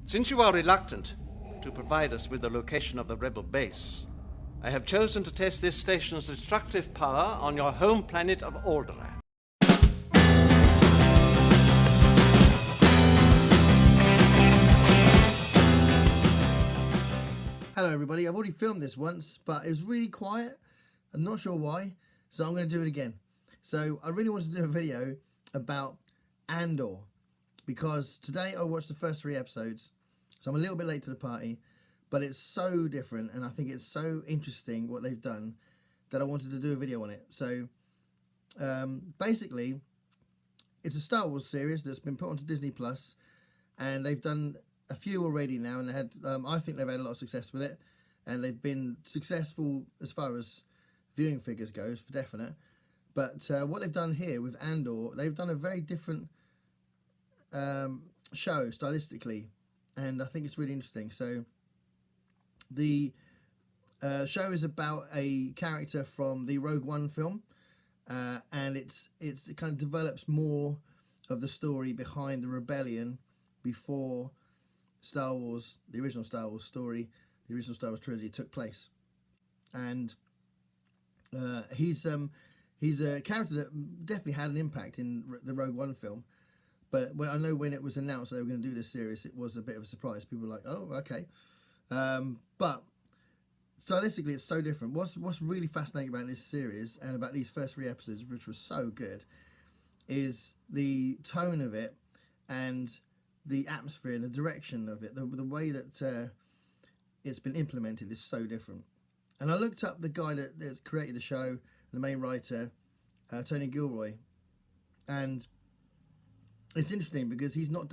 Since you are reluctant to provide us with the location of the rebel base, I have chosen to test this station's destructive power on your home planet of Alderaan. Hello everybody, I've already filmed this once, but it was really quiet. I'm not sure why, so I'm going to do it again. So I really wanted to do a video about Andor, because today I watched the first 3 episodes, so I'm a little bit late to the party, but it's so different and I think it's so interesting what they've done that I wanted to do a video on it. So basically, it's a Star Wars series that's been put onto Disney Plus, and they've done a few already now, and they had I think they've had a lot of success with it, and they've been successful as far as viewing figures goes, for definite. But what they've done here with Andor, they've done a very different show stylistically, and I think it's really interesting. So the show is about a character from the Rogue One film, and it kind of develops more of the story behind the rebellion before Star Wars, the original Star Wars story, the original Star Wars trilogy took place. And he's a character that definitely had an impact in the Rogue One film. But I know when it was announced that they were going to do this series, it was a bit of a surprise. People were like, "Oh, okay." But stylistically, it's so different. What's really fascinating about this series and about these first 3 episodes, which was so good, is the tone of it and the atmosphere and the direction of it. The way that it's been implemented is so different. And I looked up the guy that created the show, the main writer, Tony Gilroy, and it's interesting because he's not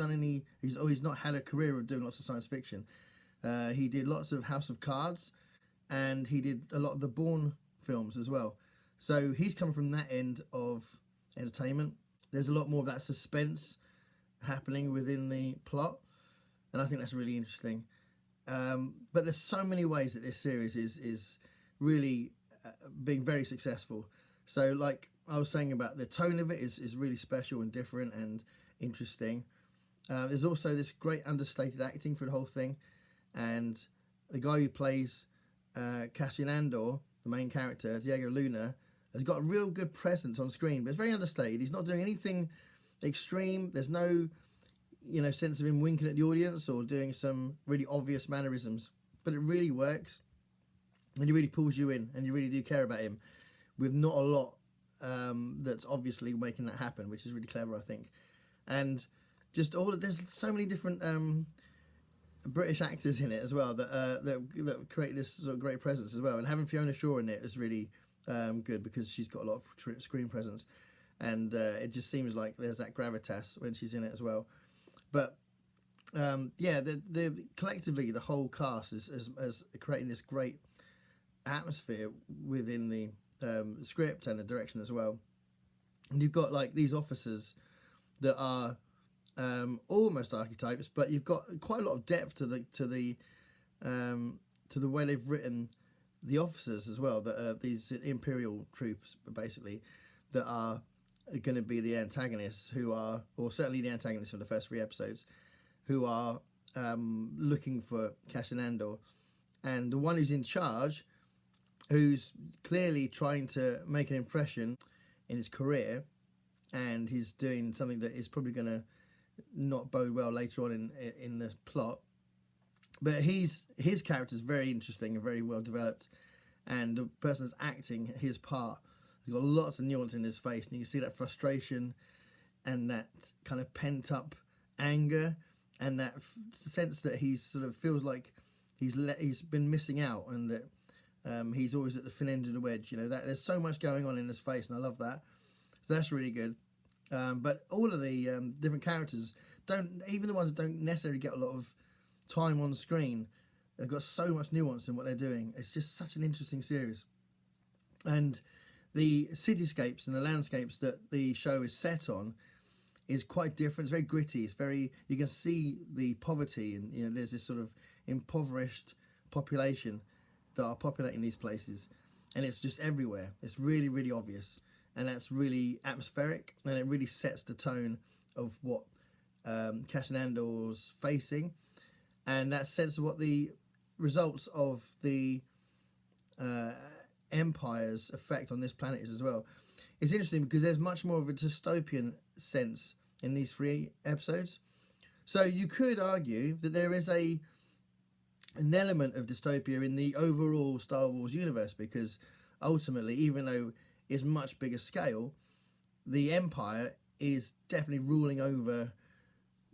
had a career of doing lots of science fiction. He did lots of House of Cards, and he did a lot of the Bourne films as well. So he's come from that end of entertainment. There's a lot more of that suspense happening within the plot, and I think that's really interesting. But there's so many ways that this series is really being very successful. So like I was saying about the tone of it is really special and different and interesting. There's also this great understated acting for the whole thing, and the guy who plays Cassian Andor, the main character, Diego Luna, has got a real good presence on screen, but it's very understated. He's not doing anything extreme. There's no sense of him winking at the audience or doing some really obvious mannerisms, but it really works, and he really pulls you in, and you really do care about him, with not a lot that's obviously making that happen, which is really clever, I think. And just there's so many different British actors in it as well that create this sort of great presence as well, and having Fiona Shaw in it is really good because she's got a lot of screen presence, and it just seems like there's that gravitas when she's in it as well. But yeah, collectively the whole cast is creating this great atmosphere within the script and the direction as well. And you've got like these officers that are almost archetypes, but you've got quite a lot of depth to the way they've written the officers as well. That are these Imperial troops, basically, that are going to be the antagonists, who are, or certainly the antagonists from the first 3 episodes, who are looking for Cassian Andor, and the one who's in charge, who's clearly trying to make an impression in his career, and he's doing something that is probably going to not bode well later on in the plot. But his character is very interesting and very well developed, and the person that's acting his part has got lots of nuance in his face, and you can see that frustration and that kind of pent up anger, and that sense that he sort of feels like he's been missing out, and that he's always at the thin end of the wedge. That there's so much going on in his face, and I love that. So that's really good. But all of the different characters even the ones that don't necessarily get a lot of time on screen, they've got so much nuance in what they're doing. It's just such an interesting series. And the cityscapes and the landscapes that the show is set on is quite different. It's very gritty. You can see the poverty, and there's this sort of impoverished population that are populating these places, and it's just everywhere. It's really, really obvious, and that's really atmospheric, and it really sets the tone of what Cassian Andor's facing. and that sense of what the results of the Empire's effect on this planet is as well. It's interesting because there's much more of a dystopian sense in these 3 episodes. So you could argue that there is an element of dystopia in the overall Star Wars universe, because ultimately, even though it's much bigger scale, the Empire is definitely ruling over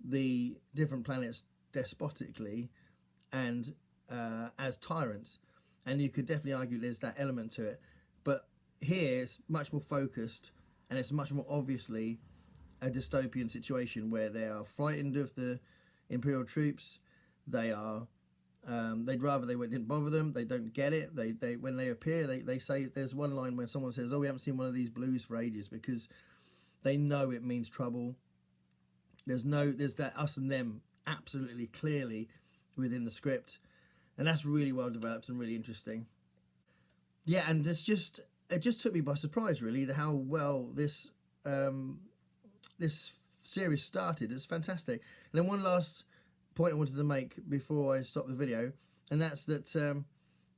the different planets despotically and as tyrants. And you could definitely argue there's that element to it. But here it's much more focused, and it's much more obviously a dystopian situation where they are frightened of the Imperial troops. They are they'd rather they didn't bother them. They don't get it. They when they appear, they say, there's one line when someone says, "Oh, we haven't seen one of these blues for ages," because they know it means trouble. There's that us and them absolutely clearly within the script, and that's really well developed and really interesting. Yeah, and it just took me by surprise, really, how well this series started. It's fantastic. And then one last point I wanted to make before I stop the video, and that's that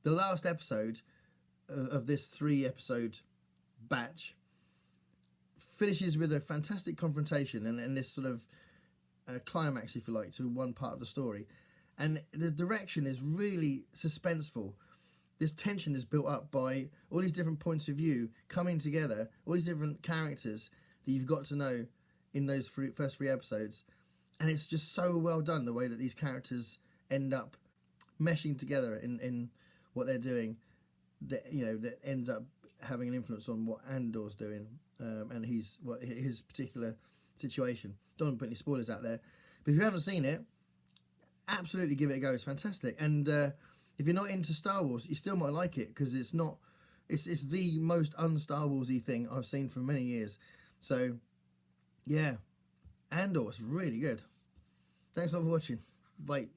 the last episode of this 3-episode batch finishes with a fantastic confrontation and this sort of climax, if you like, to one part of the story. And the direction is really suspenseful. This tension is built up by all these different points of view coming together, all these different characters that you've got to know in those first 3 episodes. And it's just so well done, the way that these characters end up meshing together in what they're doing, that ends up having an influence on what Andor's doing and his particular situation. Don't want to put any spoilers out there, but if you haven't seen it, absolutely give it a go. It's fantastic. And if you're not into Star Wars, you still might like it, because it's the most un-Star Warsy thing I've seen for many years. So yeah, Andor is really good. Thanks a lot for watching. Bye.